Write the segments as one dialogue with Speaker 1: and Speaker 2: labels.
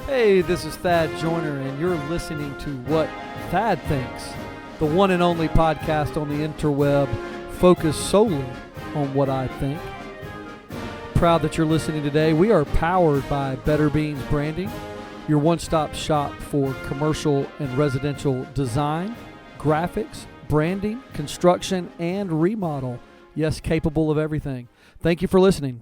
Speaker 1: Hey, this is Thad Joyner, and you're listening to What Thad Thinks, the one and only podcast on the interweb focused solely on what I think. Proud that you're listening today. We are powered by Better Beans Branding, your one-stop shop for commercial and residential design, graphics, branding, construction, and remodel. Yes, capable of everything. Thank you for listening.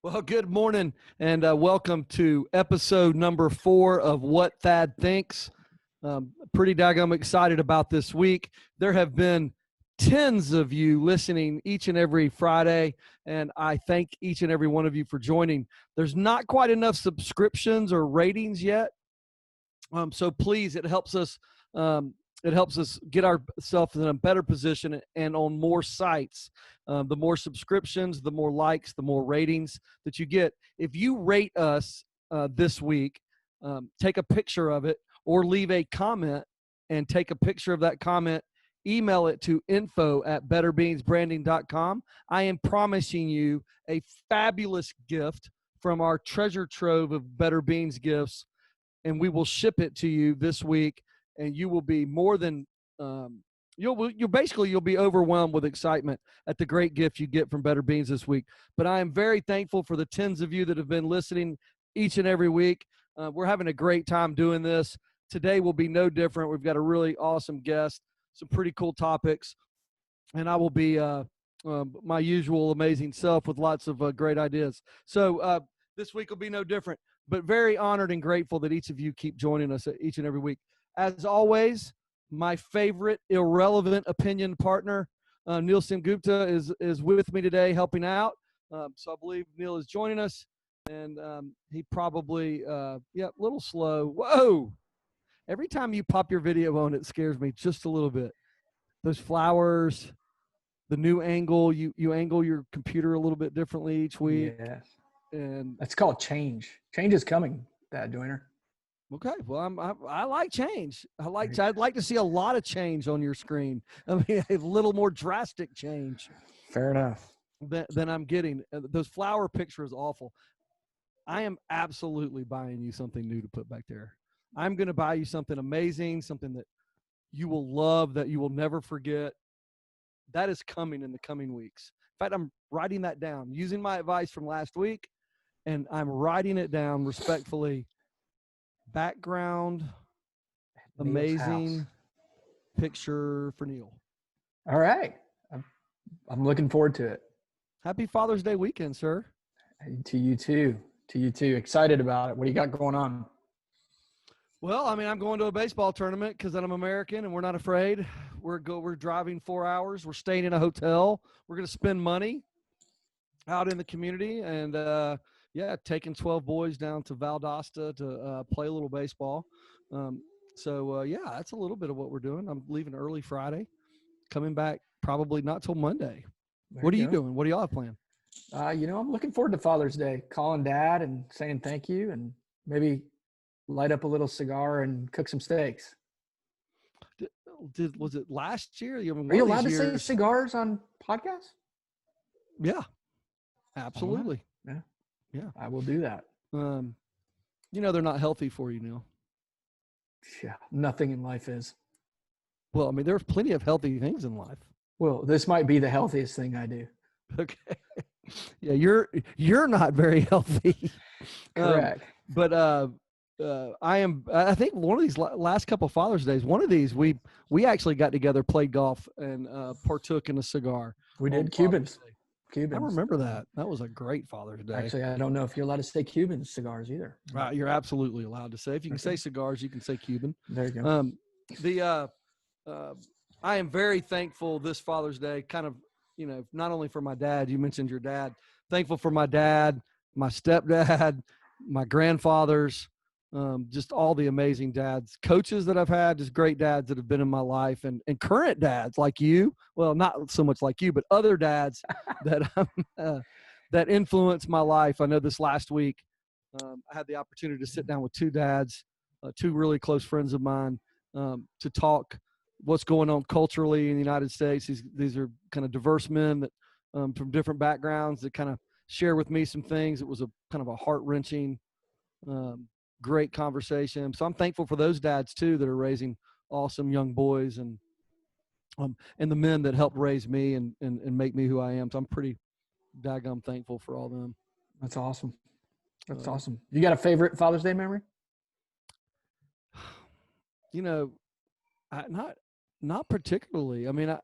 Speaker 1: Well, good morning, and welcome to episode number 4 of What Thad Thinks. Pretty daggum excited about this week. There have been tens of you listening each and every Friday, and I thank each and every one of you for joining. There's not quite enough subscriptions or ratings yet, so please, it helps us get ourselves in a better position and on more sites. The more subscriptions, the more likes, the more ratings that you get. If you rate us this week, take a picture of it or leave a comment and take a picture of that comment, email it to info@betterbeansbranding.com. I am promising you a fabulous gift from our treasure trove of Better Beans gifts, and we will ship it to you this week, and you will be more than you'll be overwhelmed with excitement at the great gift you get from Better Beans this week. But I am very thankful for the tens of you that have been listening each and every week. We're having a great time doing this. Today will be no different. We've got a really awesome guest, some pretty cool topics, and I will be my usual amazing self with lots of great ideas. So this week will be no different, but very honored and grateful that each of you keep joining us each and every week. As always, my favorite irrelevant opinion partner, Neil Gupta, is with me today helping out. So I believe Neil is joining us, and he probably, a little slow. Whoa! Every time you pop your video on, it scares me just a little bit. Those flowers, the new angle, you angle your computer a little bit differently each week.
Speaker 2: Yes.
Speaker 1: And
Speaker 2: that's called change. Change is coming, Thad Joyner.
Speaker 1: Okay, well, I like change. I'd like to see a lot of change on your screen. I mean, a little more drastic change.
Speaker 2: Fair enough.
Speaker 1: Than I'm getting. Those flower pictures awful. I am absolutely buying you something new to put back there. I'm going to buy you something amazing, something that you will love, that you will never forget. That is coming in the coming weeks. In fact, I'm writing that down, using my advice from last week, and I'm writing it down respectfully. Background, amazing picture for Neil.
Speaker 2: All right. I'm looking forward to it.
Speaker 1: Happy Father's Day weekend, sir.
Speaker 2: To you too. Excited about it. What do you got going on?
Speaker 1: Well, I mean, I'm going to a baseball tournament because I'm American and we're not afraid. We're driving 4 hours. We're staying in a hotel. We're going to spend money out in the community and, taking 12 boys down to Valdosta to play a little baseball. That's a little bit of what we're doing. I'm leaving early Friday, coming back probably not till Monday. What are you doing? What do y'all have planned?
Speaker 2: I'm looking forward to Father's Day, calling Dad and saying thank you and maybe light up a little cigar and cook some steaks.
Speaker 1: Was it last year?
Speaker 2: Are you allowed to say cigars on podcasts?
Speaker 1: Yeah, absolutely.
Speaker 2: Yeah, I will do that.
Speaker 1: They're not healthy for you, Neil.
Speaker 2: Yeah, nothing in life is.
Speaker 1: Well, I mean, there's plenty of healthy things in life.
Speaker 2: Well, this might be the healthiest thing I do.
Speaker 1: Okay. Yeah, you're not very healthy.
Speaker 2: Correct.
Speaker 1: But I am. I think one of these last couple of Father's Days, one of these we actually got together, played golf, and partook in a cigar.
Speaker 2: We did Cubans.
Speaker 1: I remember that. That was a great Father's Day.
Speaker 2: Actually, I don't know if you're allowed to say Cuban cigars either.
Speaker 1: Right, you're absolutely allowed to say. If you can say cigars, you can say Cuban.
Speaker 2: There you
Speaker 1: go. I am very thankful this Father's Day, kind of, not only for my dad, you mentioned your dad, thankful for my dad, my stepdad, my grandfathers, just all the amazing dads, coaches that I've had, just great dads that have been in my life, and current dads like you. Well, not so much like you, but other dads that influenced my life. I know this last week, I had the opportunity to sit down with two dads, two really close friends of mine, to talk what's going on culturally in the United States. These are kind of diverse men that from different backgrounds that kind of share with me some things. It was a kind of a heart-wrenching Great conversation. So I'm thankful for those dads too that are raising awesome young boys, and the men that helped raise me and make me who I am. So I'm pretty daggum thankful for all them.
Speaker 2: That's awesome. That's awesome. You got a favorite Father's Day memory?
Speaker 1: You know, not particularly. I mean,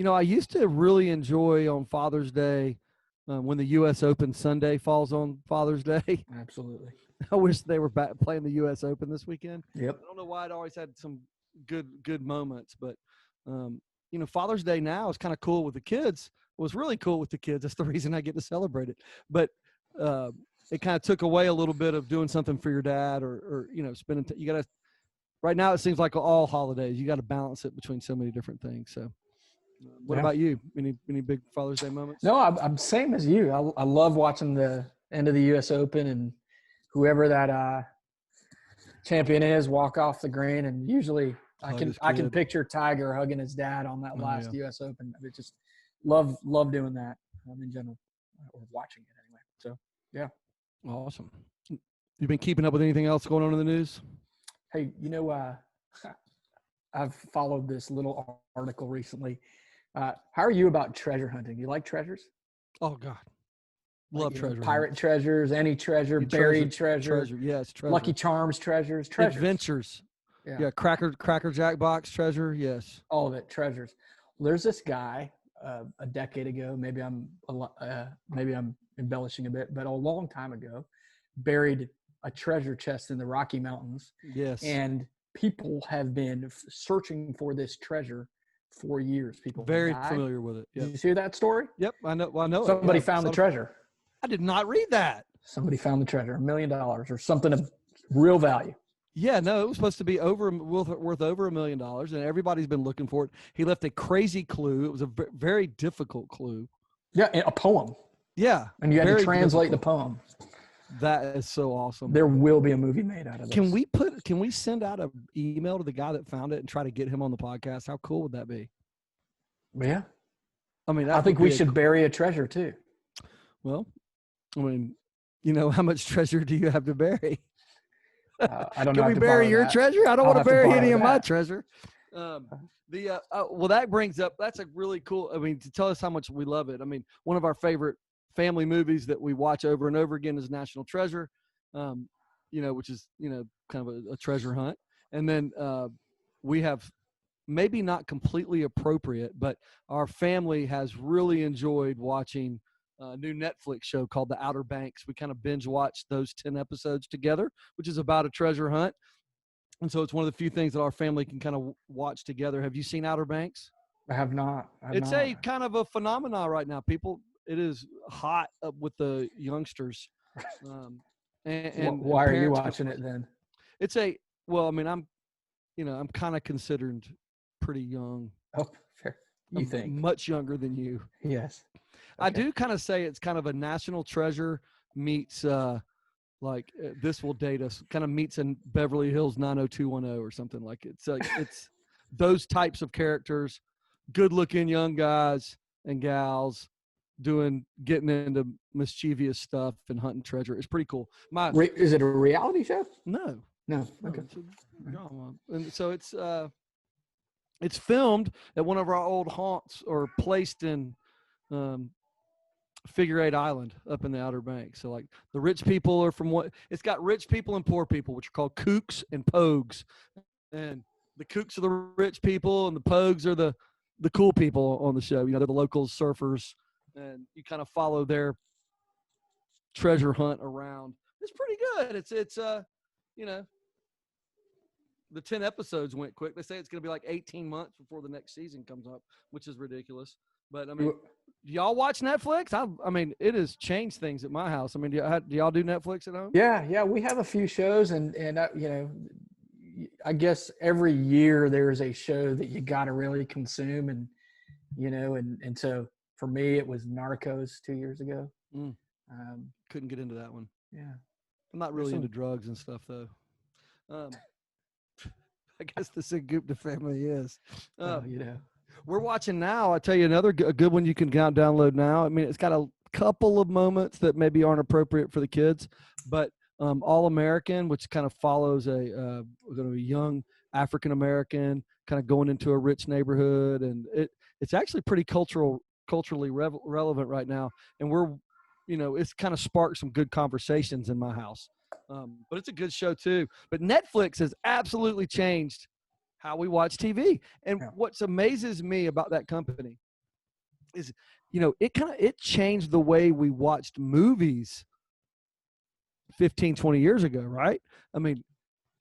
Speaker 1: I used to really enjoy on Father's Day when the U.S. Open Sunday falls on Father's Day.
Speaker 2: Absolutely.
Speaker 1: I wish they were back playing the U.S. Open this weekend.
Speaker 2: Yep.
Speaker 1: I don't know why it always had some good moments, but Father's Day now is kind of cool with the kids. It was really cool with the kids. That's the reason I get to celebrate it. But it kind of took away a little bit of doing something for your dad, or spending. You got to. Right now, it seems like all holidays, you got to balance it between so many different things. So, what about you? Any big Father's Day moments?
Speaker 2: No, I'm same as you. I love watching the end of the U.S. Open, and whoever that champion is walk off the green, and usually I can picture Tiger hugging his dad on that last U.S. Open. I just love doing that in general, or watching it anyway. So yeah,
Speaker 1: awesome. You've been keeping up with anything else going on in the news?
Speaker 2: Hey, I've followed this little article recently. How are you about treasure hunting? You like treasures?
Speaker 1: Oh God, love treasure.
Speaker 2: Pirate treasures, any treasure, buried treasure.
Speaker 1: Yes, treasure.
Speaker 2: Lucky Charms treasures.
Speaker 1: Adventures. Yeah, Cracker Jack box treasure. Yes,
Speaker 2: all of it, treasures. Well, there's this guy a decade ago. Maybe I'm embellishing a bit, but a long time ago, buried a treasure chest in the Rocky Mountains.
Speaker 1: Yes.
Speaker 2: And people have been searching for this treasure for years. People
Speaker 1: very familiar with it. Yep.
Speaker 2: Did you hear that story?
Speaker 1: Yep, I know. Well, I know.
Speaker 2: Somebody found the treasure.
Speaker 1: I did not read that.
Speaker 2: Somebody found the treasure, $1 million or something of real value.
Speaker 1: Yeah, no, it was supposed to be worth over $1 million, and everybody's been looking for it. He left a crazy clue. It was a very difficult clue.
Speaker 2: Yeah, a poem.
Speaker 1: Yeah,
Speaker 2: and you had to translate the poem.
Speaker 1: That is so awesome.
Speaker 2: There will be a movie made out of this.
Speaker 1: Can we send out an email to the guy that found it and try to get him on the podcast? How cool would that be?
Speaker 2: Yeah.
Speaker 1: I mean,
Speaker 2: I think we should bury a treasure too.
Speaker 1: Well, I mean, how much treasure do you have to bury?
Speaker 2: I don't know.
Speaker 1: Can we bury your treasure? I don't want to bury any of my treasure. Well, that brings up, that's a really cool, to tell us how much we love it. One of our favorite family movies that we watch over and over again is National Treasure, which is, kind of a treasure hunt. And then we have, maybe not completely appropriate, but our family has really enjoyed watching a new Netflix show called The Outer Banks. We kind of binge watched those 10 episodes together, which is about a treasure hunt. And so it's one of the few things that our family can kind of watch together. Have you seen Outer Banks?
Speaker 2: I have not.
Speaker 1: It's a kind of a phenomenon right now. It is hot up with the youngsters. And
Speaker 2: why are you watching it then?
Speaker 1: I'm kind of considered pretty young.
Speaker 2: Oh, fair. You think
Speaker 1: much younger than you?
Speaker 2: Yes.
Speaker 1: Okay. I do kind of say it's kind of a National Treasure meets This Will Date Us, kind of meets in Beverly Hills 90210 or something like it. It's those types of characters, good looking young guys and gals getting into mischievous stuff and hunting treasure. It's pretty cool.
Speaker 2: Is it a reality show?
Speaker 1: No.
Speaker 2: Okay.
Speaker 1: It's a drama. And so it's filmed at one of our old haunts, or placed in Figure 8 Island up in the Outer Banks. So like the rich people are it's got rich people and poor people, which are called kooks and pogues. And the kooks are the rich people and the pogues are the cool people on the show. They're the local surfers, and you kind of follow their treasure hunt around. It's pretty good. It's the 10 episodes went quick. They say it's going to be like 18 months before the next season comes up, which is ridiculous. But do y'all watch Netflix? It has changed things at my house. Do y'all do Netflix at home?
Speaker 2: Yeah, we have a few shows, and I guess every year there's a show that you got to really consume, and and so for me it was Narcos 2 years ago.
Speaker 1: Couldn't get into that one.
Speaker 2: Yeah,
Speaker 1: I'm not really into drugs and stuff though. I guess the Sigupta family is. We're watching now. I tell you a good one you can download now. It's got a couple of moments that maybe aren't appropriate for the kids, but All American, which kind of follows a young African American kind of going into a rich neighborhood, and it's actually pretty culturally relevant right now, and it's kind of sparked some good conversations in my house. But it's a good show too. But Netflix has absolutely changed how we watch TV. And what amazes me about that company is, it changed the way we watched movies 15, 20 years ago, right? I mean,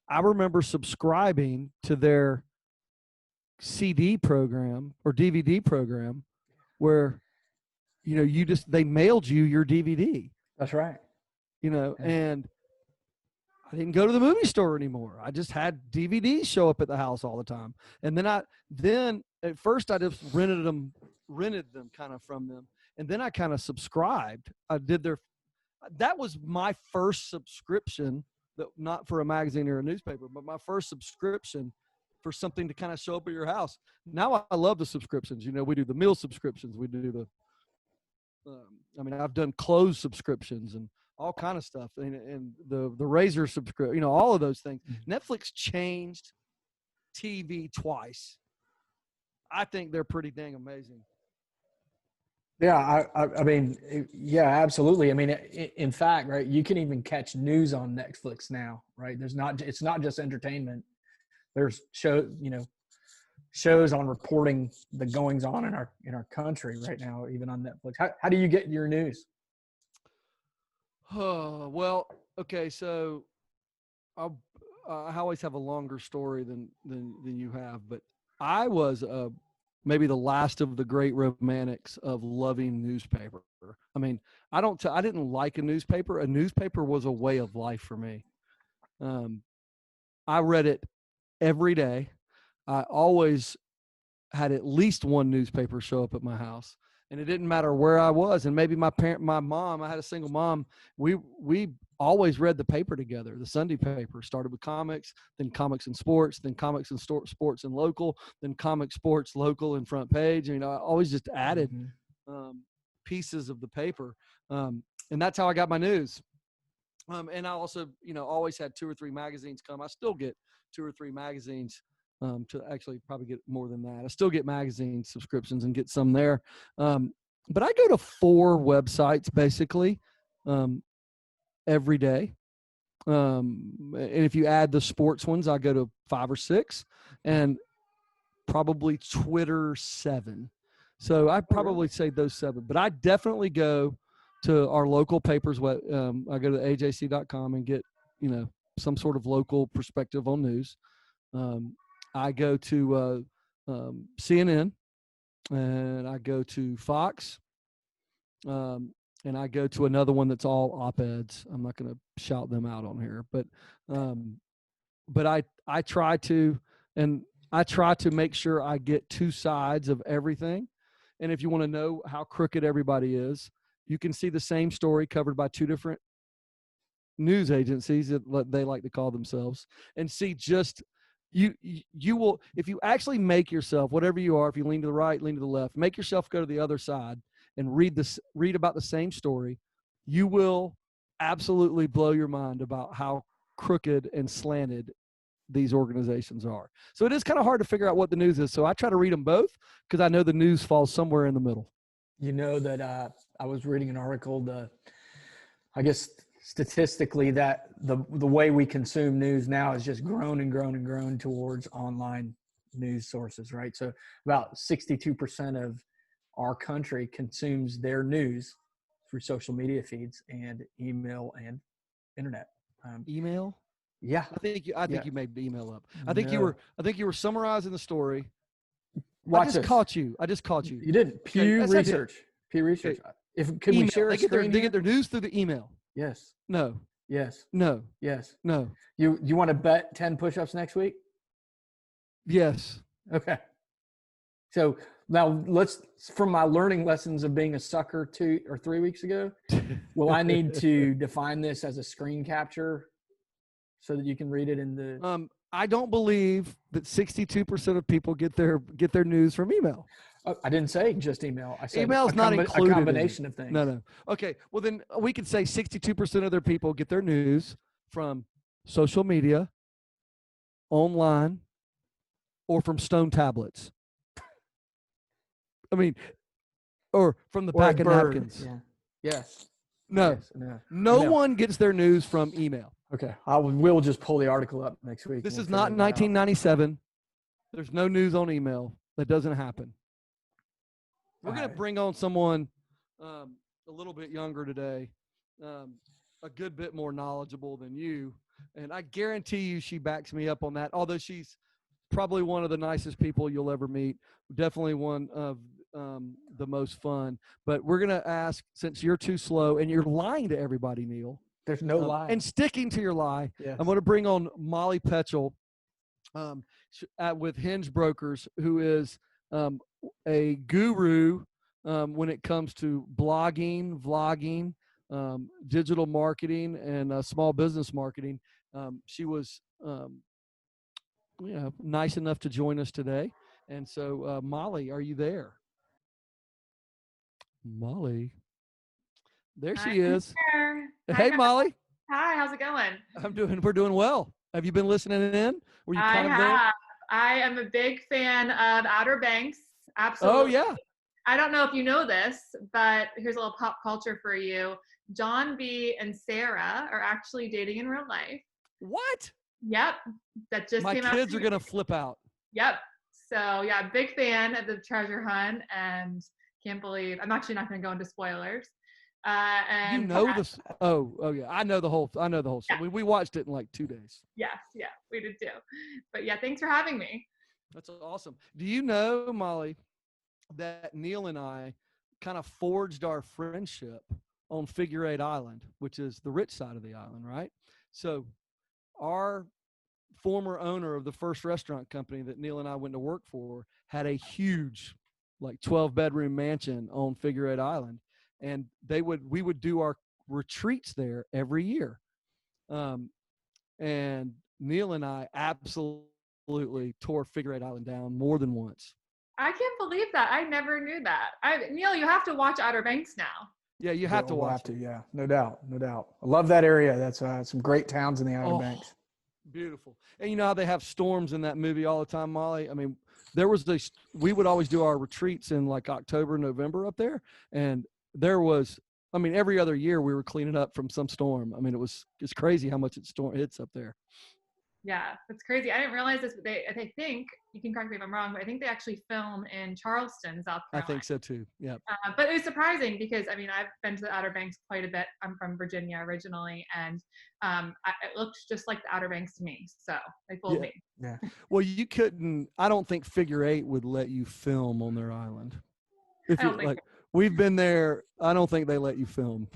Speaker 1: I remember subscribing to their CD program or DVD program where, they mailed you your DVD.
Speaker 2: That's right.
Speaker 1: And I didn't go to the movie store anymore. I just had DVDs show up at the house all the time. And then at first I just rented them kind of from them. And then I kind of subscribed. That was my first subscription, not for a magazine or a newspaper, but my first subscription for something to kind of show up at your house. Now I love the subscriptions. We do the meal subscriptions. We do I've done clothes subscriptions and all kind of stuff, and the razor subscription, all of those things. Netflix changed TV twice. I think they're pretty dang amazing.
Speaker 2: Yeah, I mean, yeah, absolutely. I mean, in fact, right, you can even catch news on Netflix now, right? It's not just entertainment. There's shows on reporting the goings on in our country right now, even on Netflix. How do you get your news?
Speaker 1: Oh, well, okay. So I always have a longer story than you have, but I was maybe the last of the great romantics of loving newspaper. I mean, I didn't like a newspaper. A newspaper was a way of life for me. I read it every day. I always had at least one newspaper show up at my house, and it didn't matter where I was. And maybe my mom, I had a single mom. We always read the paper together. The Sunday paper started with comics, then comics and sports, then comics and sports and local, then comics, sports, local, and front page. I always just added pieces of the paper. And that's how I got my news. And I also, always had 2 or 3 magazines come. I still get 2 or 3 magazines, to actually probably get more than that. I still get magazine subscriptions and get some there. But I go to 4 websites basically every day. And if you add the sports ones, I go to 5 or 6, and probably Twitter 7. So I probably say those 7, but I definitely go to our local papers. I go to ajc.com and get, some sort of local perspective on news. I go to CNN, and I go to Fox, and I go to another one that's all op-eds. I'm not going to shout them out on here, but I try to make sure I get 2 sides of everything. And if you want to know how crooked everybody is, you can see the same story covered by 2 different news agencies that they like to call themselves, and see just you will, if you actually make yourself, whatever you are, if you lean to the right, lean to the left, make yourself go to the other side and read about the same story, you will absolutely blow your mind about how crooked and slanted these organizations are. So it is kind of hard to figure out what the news is. So I try to read them both because I know the news falls somewhere in the middle.
Speaker 2: That I was reading an article, I guess statistically that the way we consume news now has just grown and grown and grown towards online news sources, right? So about 62% of our country consumes their news through social media feeds and email and internet.
Speaker 1: Email?
Speaker 2: Yeah.
Speaker 1: I think you made the email up. I think you were summarizing the story.
Speaker 2: I
Speaker 1: just caught you.
Speaker 2: You didn't. Pew Research. Can we share a screen?
Speaker 1: They get their news through the email.
Speaker 2: Yes.
Speaker 1: No.
Speaker 2: Yes.
Speaker 1: No.
Speaker 2: Yes.
Speaker 1: No.
Speaker 2: You want to bet 10 push-ups next week?
Speaker 1: Yes.
Speaker 2: Okay. So now from my learning lessons of being a sucker 2 or 3 weeks ago, will I need to define this as a screen capture so that you can read it in the?
Speaker 1: I don't believe that 62% of people get their news from email.
Speaker 2: I didn't say just email. I said
Speaker 1: Email's not included.
Speaker 2: A combination of things.
Speaker 1: No. Okay. Well, then we could say 62% of their people get their news from social media, online, or from stone tablets. I mean, or from the pack of napkins.
Speaker 2: Yeah. Yes.
Speaker 1: No.
Speaker 2: Yes.
Speaker 1: No one gets their news from email.
Speaker 2: Okay. We'll just pull the article up next week.
Speaker 1: This is not 1997. There's no news on email. That doesn't happen. We're going to bring on someone a little bit younger today, a good bit more knowledgeable than you. And I guarantee you she backs me up on that, although she's probably one of the nicest people you'll ever meet. Definitely one of the most fun. But we're going to ask, since you're too slow and you're lying to everybody, Neil.
Speaker 2: There's no lie.
Speaker 1: And sticking to your lie.
Speaker 2: Yes.
Speaker 1: I'm going to bring on Molly Petchel with Hinge Brokers, who is a guru when it comes to blogging, vlogging, digital marketing, and small business marketing. She was nice enough to join us today. And so, Molly, are you there? Molly. There she is.
Speaker 3: Here.
Speaker 1: Hey,
Speaker 3: Hi,
Speaker 1: Molly.
Speaker 3: Hi, how's it going?
Speaker 1: We're doing well. Have you been listening in? Were you kind of there?
Speaker 3: I am a big fan of Outer Banks. Absolutely.
Speaker 1: Oh, yeah.
Speaker 3: I don't know if you know this, but here's a little pop culture for you. John B. and Sarah are actually dating in real life.
Speaker 1: What?
Speaker 3: Yep. That just came out.
Speaker 1: My kids are going to flip out.
Speaker 3: Yep. So, yeah, big fan of the treasure hunt, and can't believe, I'm actually not going to go into spoilers. And
Speaker 1: you know this? Oh yeah, I know the whole story.
Speaker 3: Yeah.
Speaker 1: We watched it in like 2 days.
Speaker 3: Yes, yeah, we did too. But yeah, thanks for having me.
Speaker 1: That's awesome. Do you know, Molly, that Neil and I kind of forged our friendship on Figure Eight Island, which is the rich side of the island, right? So our former owner of the first restaurant company that Neil and I went to work for had a huge, like 12-bedroom mansion on Figure Eight Island. And we would do our retreats there every year. And Neil and I absolutely tore Figure Eight Island down more than once.
Speaker 3: I can't believe that. I never knew that. Neil, you have to watch Outer Banks now.
Speaker 1: Yeah, you have to watch it.
Speaker 2: Yeah, no doubt. I love that area. That's some great towns in the Outer Banks.
Speaker 1: Beautiful. And you know how they have storms in that movie all the time, Molly? I mean, we would always do our retreats in like October, November up there. And there was, every other year we were cleaning up from some storm. It's crazy how much hits up there.
Speaker 3: Yeah, that's crazy. I didn't realize this, but they think, you can correct me if I'm wrong, but I think they actually film in Charleston, South Carolina.
Speaker 1: I think so too, yeah.
Speaker 3: But it was surprising because, I've been to the Outer Banks quite a bit. I'm from Virginia originally, and it looked just like the Outer Banks to me. So they fooled me.
Speaker 2: Yeah.
Speaker 1: Well, I don't think Figure Eight would let you film on their island. We've been there. I don't think they let you film.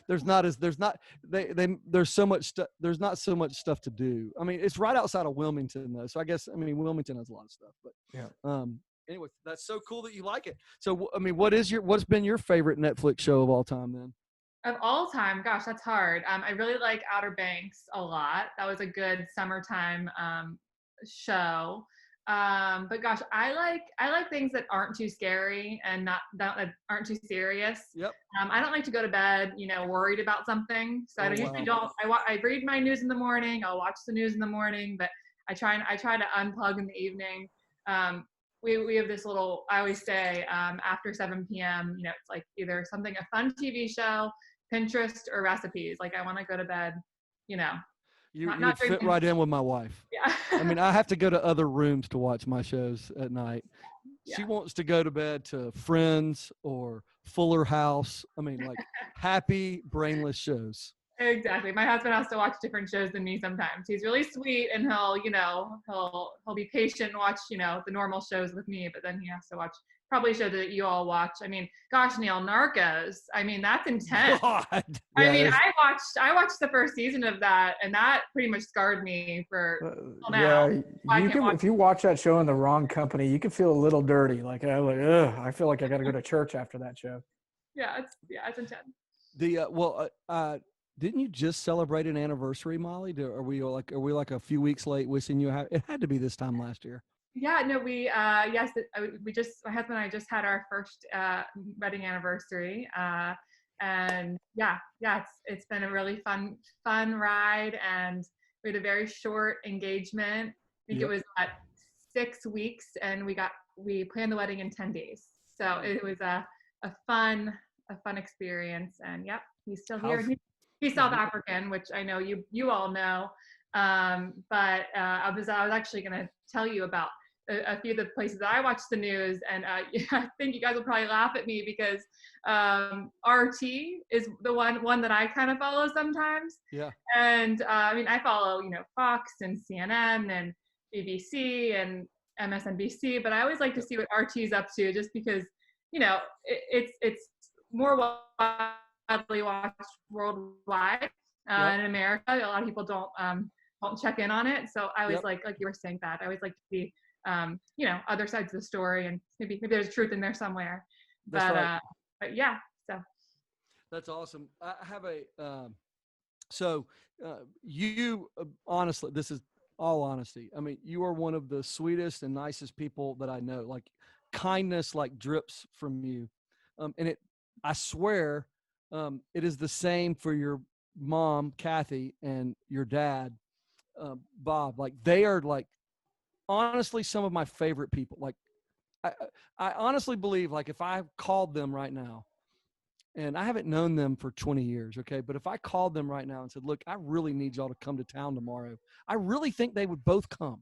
Speaker 1: There's not so much stuff. There's not so much stuff to do. It's right outside of Wilmington though. So I guess, Wilmington has a lot of stuff, but yeah. Anyway, that's so cool that you like it. So, what's been your favorite Netflix show of all time then?
Speaker 3: Of all time, gosh, that's hard. I really like Outer Banks a lot. That was a good summertime show. But gosh, I like things that aren't too scary and that aren't too serious.
Speaker 1: Yep.
Speaker 3: I don't like to go to bed, worried about something. So I usually don't. I read my news in the morning. I'll watch the news in the morning, but I try to unplug in the evening. We have this little, I always say, after 7 p.m., it's like either a fun TV show, Pinterest, or recipes. Like I want to go to bed,
Speaker 1: You fit right in with my wife.
Speaker 3: Yeah.
Speaker 1: I have to go to other rooms to watch my shows at night. Yeah. She wants to go to bed to Friends or Fuller House. Like happy, brainless shows.
Speaker 3: Exactly. My husband has to watch different shows than me sometimes. He's really sweet and he'll be patient and watch, the normal shows with me, but then he has to watch probably shows that you all watch. Gosh, Neil, Narcos. That's intense. God. I watched the first season of that, and that pretty much scarred me for now.
Speaker 2: Yeah, if you watch that show in the wrong company, you can feel a little dirty. I feel like I got to go to church after that show.
Speaker 3: Yeah, it's intense.
Speaker 1: Didn't you just celebrate an anniversary, Molly? Are we like a few weeks late wishing you it had to be this time last year?
Speaker 3: Yeah, no, yes, my husband and I just had our first wedding anniversary. And it's been a really fun ride, and we had a very short engagement. I think it
Speaker 1: Yep.
Speaker 3: was 6 weeks, and we planned the wedding in 10 days. So it was a fun experience. And yep, he's still here. He's South African, which I know you all know. But I was actually going to tell you about a few of the places that I watch the news, and I think you guys will probably laugh at me because RT is the one that I kind of follow sometimes.
Speaker 1: Yeah.
Speaker 3: And I mean, I follow Fox and CNN and BBC and MSNBC, but I always like to see what RT is up to, just because it's more widely watched worldwide. In America, a lot of people don't check in on it. So I always like you were saying, that I always like to see other sides of the story, and maybe there's truth in there somewhere.
Speaker 1: That's right.
Speaker 3: But yeah, so
Speaker 1: that's awesome. I have you honestly, this is all honesty. I mean, you are one of the sweetest and nicest people that I know. Like, kindness like drips from you, and I swear, it is the same for your mom, Kathy, and your dad, Bob. Like, they are, like, honestly some of my favorite people. Like, I honestly believe, like, if I called them right now, and I haven't known them for 20 years, okay, but if I called them right now and said, look, I really need y'all to come to town tomorrow, I really think they would both come.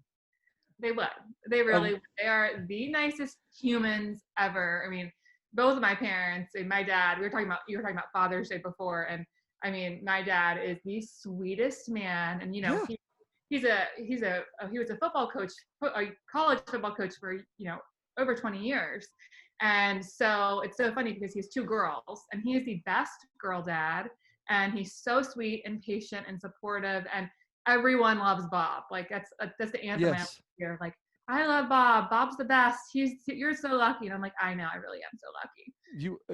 Speaker 3: They would. They really would. They are the nicest humans ever. I mean, both of my parents and my dad, you were talking about Father's Day before, and I mean, my dad is the sweetest man, and he was a football coach, a college football coach for over 20 years. And so it's so funny because he has two girls, and he is the best girl dad, and he's so sweet and patient and supportive, and everyone loves Bob. Like, that's the anthem.
Speaker 1: Yes.
Speaker 3: Here, like, I love Bob. Bob's the best. You're so lucky. And I'm like, I know, I really am so lucky.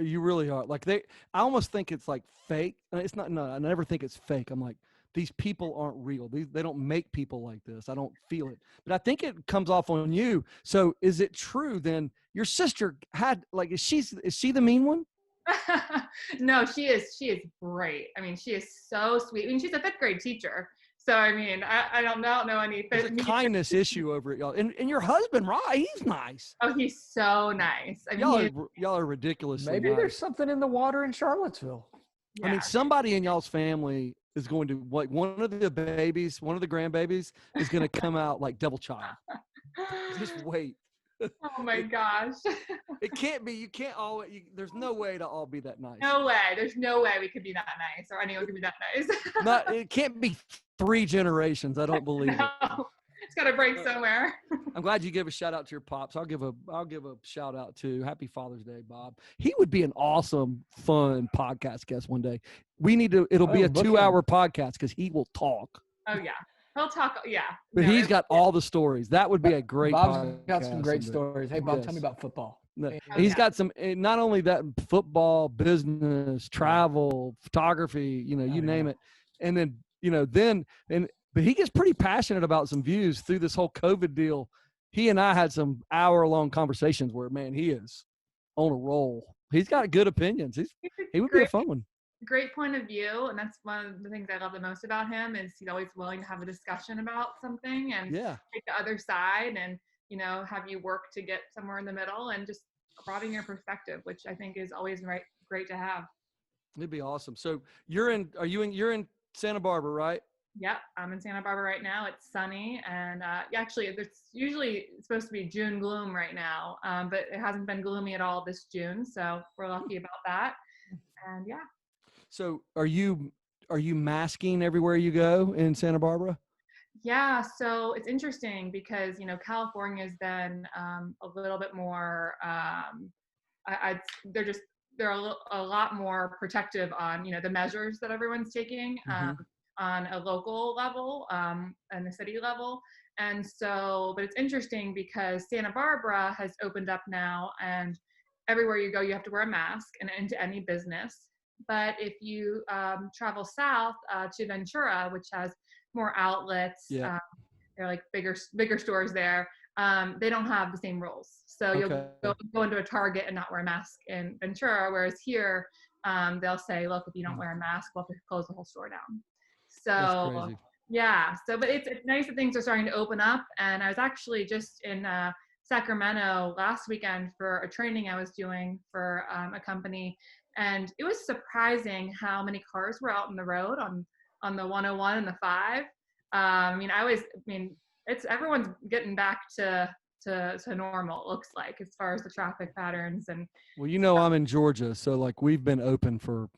Speaker 1: You really are. Like, I almost think it's like fake. It's not. No, I never think it's fake. I'm like, these people aren't real. They don't make people like this. I don't feel it. But I think it comes off on you. So is it true then? Your sister had, like, is she the mean one?
Speaker 3: No, she is great. I mean, she is so sweet. I mean, she's a 5th grade teacher. So I mean, I don't know any.
Speaker 1: There's a kindness issue over it, y'all. And your husband, right? He's nice.
Speaker 3: Oh, he's so nice. I mean,
Speaker 1: y'all are ridiculously
Speaker 2: maybe
Speaker 1: nice.
Speaker 2: There's something in the water in Charlottesville.
Speaker 3: Yeah.
Speaker 1: I mean, somebody in y'all's family is going to, like, one of the grandbabies is going to come out like Devil Child. Just wait.
Speaker 3: Oh my gosh.
Speaker 1: It can't be. You can't always. There's no way to all be that nice.
Speaker 3: No way. There's no way we could be that nice, or anyone could be that nice.
Speaker 1: It can't be 3 generations. I don't believe it.
Speaker 3: It's got to break somewhere.
Speaker 1: I'm glad you give a shout out to your pops. I'll give a shout out to Happy Father's Day, Bob. He would be an awesome, fun podcast guest one day. It'll be a 2-hour podcast because he will talk.
Speaker 3: Oh yeah. He'll talk. Yeah.
Speaker 1: But he's got all the stories. That would be a great
Speaker 2: Bob's
Speaker 1: podcast.
Speaker 2: got some great stories. Hey, Bob, tell me about football.
Speaker 1: He's got some, not only that, football, business, travel, photography, you name it. And then, but he gets pretty passionate about some views through this whole COVID deal. He and I had some hour-long conversations where, man, he is on a roll. He's got good opinions. He would be a fun one.
Speaker 3: Great point of view, and that's one of the things I love the most about him, is he's always willing to have a discussion about something and take the other side, and have you work to get somewhere in the middle, and just broaden your perspective, which I think is always great to have.
Speaker 1: It'd be awesome. So you're in Santa Barbara, right?
Speaker 3: Yep, I'm in Santa Barbara right now. It's sunny, and actually, it's usually supposed to be June gloom right now, but it hasn't been gloomy at all this June, so we're lucky about that. And yeah.
Speaker 1: So are you masking everywhere you go in Santa Barbara?
Speaker 3: Yeah, so it's interesting because California's been a little bit more. They're a lot more protective on the measures that everyone's taking on a local level and the city level. And so, but it's interesting because Santa Barbara has opened up now, and everywhere you go, you have to wear a mask and into any business. But if you travel south to Ventura, which has more outlets, there are like bigger stores there. they don't have the same rules. So you'll go into a Target and not wear a mask in Ventura, whereas here they'll say, look, if you don't wear a mask, we'll have to close the whole store down. So yeah, but it's nice that things are starting to open up. And I was actually just in Sacramento last weekend for a training I was doing for a company, and it was surprising how many cars were out on the road on the 101 and the 5. It's everyone's getting back to normal, it looks like, as far as the traffic patterns. And
Speaker 1: well, I'm in Georgia, so like we've been open for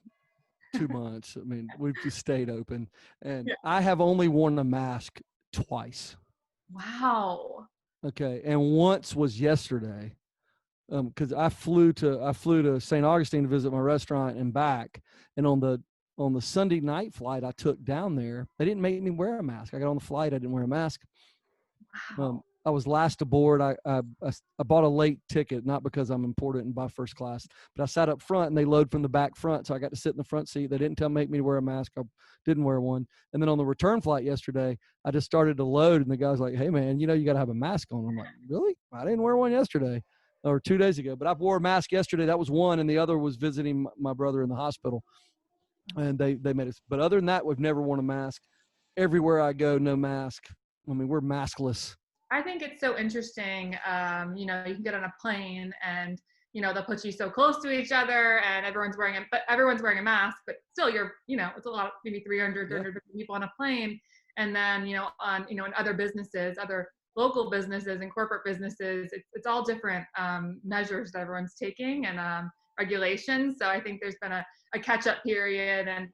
Speaker 1: 2 months. I mean, we've just stayed open, and I have only worn a mask twice.
Speaker 3: Wow.
Speaker 1: Okay, and once was yesterday, because I flew to St. Augustine to visit my restaurant and back, and on the Sunday night flight I took down there, they didn't make me wear a mask. I got on the flight, I didn't wear a mask.
Speaker 3: Wow.
Speaker 1: I was last aboard. I bought a late ticket, not because I'm important and buy first class, but I sat up front and they load from the back front. So I got to sit in the front seat. They didn't make me wear a mask. I didn't wear one. And then on the return flight yesterday, I just started to load and the guy's like, hey man, you got to have a mask on. I'm like, really? I didn't wear one yesterday or 2 days ago, but I wore a mask yesterday. That was one. And the other was visiting my brother in the hospital, and they made us, but other than that, we've never worn a mask. Everywhere I go, no mask. I mean, we're maskless.
Speaker 3: I think it's so interesting. You can get on a plane and, they'll put you so close to each other and everyone's wearing a mask, but still it's a lot, maybe 300 people on a plane. And then, in other businesses, other local businesses and corporate businesses, it's all different measures that everyone's taking and regulations. So I think there's been a catch-up period. And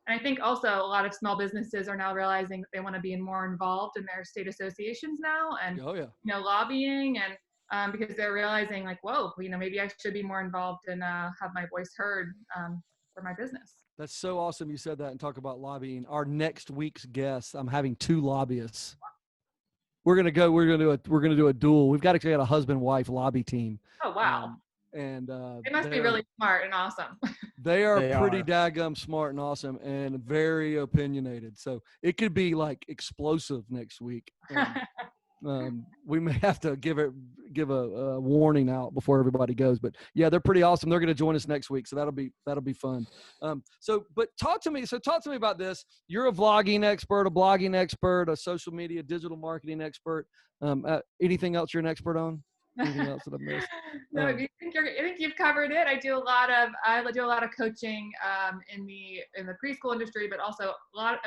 Speaker 3: I think also a lot of small businesses are now realizing that they want to be more involved in their state associations now and, lobbying, and because they're realizing like, whoa, maybe I should be more involved and have my voice heard for my business.
Speaker 1: That's so awesome you said that and talk about lobbying. Our next week's guest, I'm having 2 lobbyists. We're gonna do a duel. We've got a husband-wife lobby team.
Speaker 3: Oh wow.
Speaker 1: And
Speaker 3: they must be really smart and awesome.
Speaker 1: They are pretty daggum smart and awesome and very opinionated. So it could be like explosive next week. We may have to give a warning out before everybody goes, but yeah, they're pretty awesome. They're going to join us next week, so that'll be fun. But talk to me about this. You're a vlogging expert, a blogging expert, a social media, digital marketing expert. Anything else you're an expert on? Anything else that I missed?
Speaker 3: No, I think you've covered it. I do a lot of coaching in the preschool industry, but also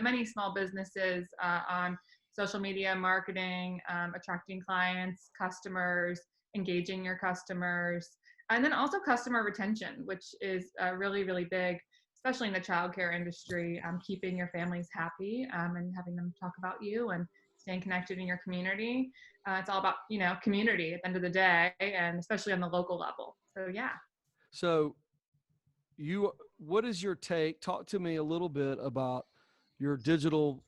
Speaker 3: many small businesses on social media marketing, attracting clients, customers, engaging your customers, and then also customer retention, which is really, really big, especially in the childcare industry, keeping your families happy and having them talk about you and staying connected in your community. It's all about, community at the end of the day, and especially on the local level. So, yeah.
Speaker 1: So what is your take? Talk to me a little bit about your digital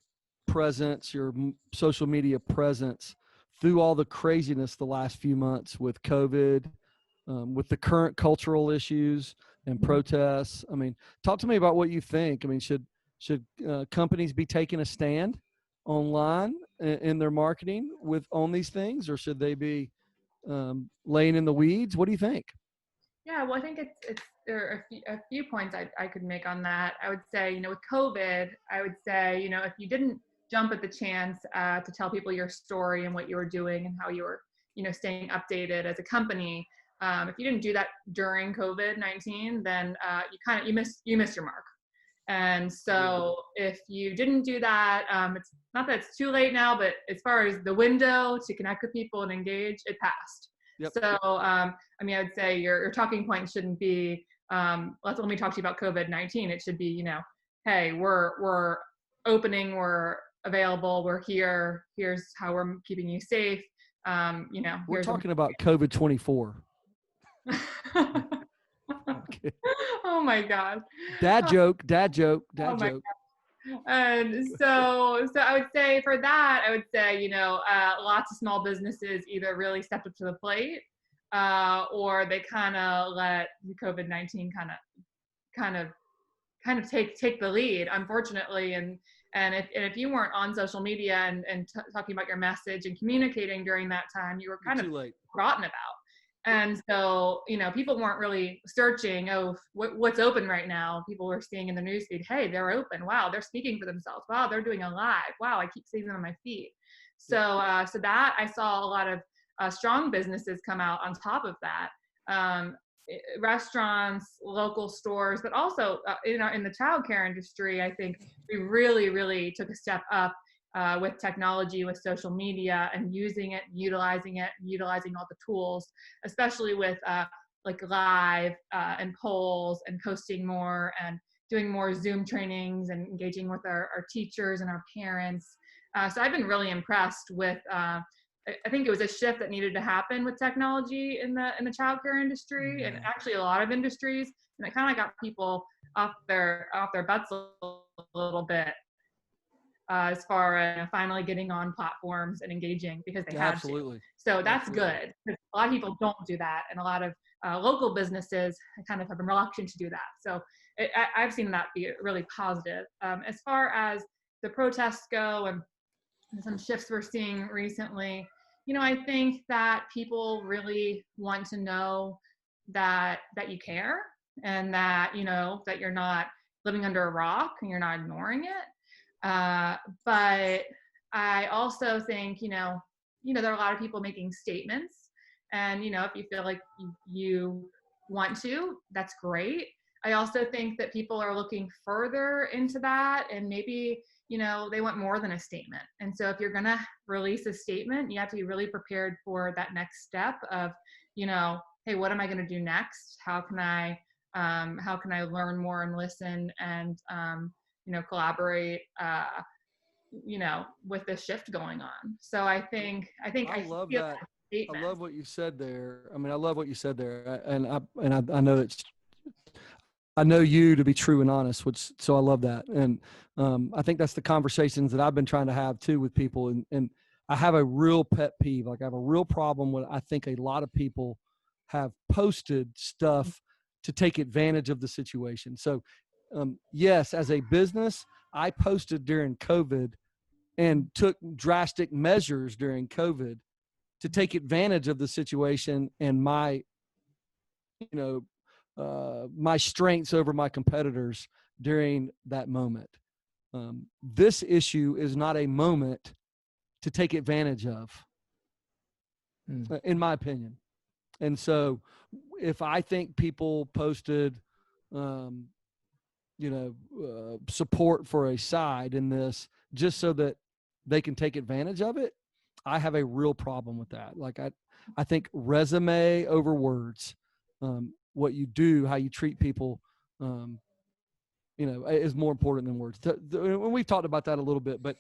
Speaker 1: presence, your social media presence through all the craziness the last few months with COVID, with the current cultural issues and protests. I mean, talk to me about what you think. I mean, should companies be taking a stand online in their marketing on these things, or should they be laying in the weeds? What do you think?
Speaker 3: Yeah, well, I think there are a few points I could make on that. I would say, with COVID, I would say, if you didn't jump at the chance to tell people your story and what you were doing and how you were, staying updated as a company, if you didn't do that during COVID-19, then you missed your mark. And so if you didn't do that, it's not that it's too late now, but as far as the window to connect with people and engage, it passed. Yep. So, I would say your talking point shouldn't be, let me talk to you about COVID-19. It should be, hey, we're opening, we're available, we're here. Here's how we're keeping you safe.
Speaker 1: We're talking about COVID-24.
Speaker 3: Okay. Oh my God.
Speaker 1: Dad joke.
Speaker 3: And so I would say for that, lots of small businesses either really stepped up to the plate, or they kind of let COVID-19 kind of take the lead, unfortunately. And And if you weren't on social media and talking about your message and communicating during that time, you were kind of forgotten about. And so, people weren't really searching, what's open right now. People were seeing in the newsfeed, hey, they're open. Wow, they're speaking for themselves. Wow, they're doing a live. Wow, I keep seeing them on my feed. So that I saw a lot of strong businesses come out on top of that. Restaurants, local stores, but also in the childcare industry, I think we really, really took a step up with technology, with social media, and utilizing all the tools, especially with like live and polls and posting more and doing more Zoom trainings and engaging with our teachers and our parents. So I've been really impressed with. I think it was a shift that needed to happen with technology in the childcare industry, and actually a lot of industries, and it kind of got people off their butts a little bit as far as finally getting on platforms and engaging because they had to. So that's good. A lot of people don't do that, and a lot of local businesses kind of have been reluctant to do that. So I've seen that be really positive. As far as the protests go and some shifts we're seeing recently, I think that people really want to know that you care, and that, that you're not living under a rock and you're not ignoring it. But I also think, there are a lot of people making statements, and, if you feel like you want to, that's great. I also think that people are looking further into that, and maybe, they want more than a statement. And so if you're going to release a statement, you have to be really prepared for that next step of, hey, what am I going to do next? How can I learn more and listen and, collaborate, with the shift going on. So I think I
Speaker 1: love that. I love what you said there. I mean, I love what you said there. And I know I know you to be true and honest, so I love that. And I think that's the conversations that I've been trying to have too with people. And I have a real pet peeve. Like, I have a real problem with, I think a lot of people have posted stuff to take advantage of the situation. So yes, as a business, I posted during COVID and took drastic measures during COVID to take advantage of the situation and my strengths over my competitors during that moment. This issue is not a moment to take advantage of, in my opinion. And so if I think people posted, support for a side in this just so that they can take advantage of it, I have a real problem with that. Like, I think resume over words, what you do, how you treat people, is more important than words. We've talked about that a little bit, but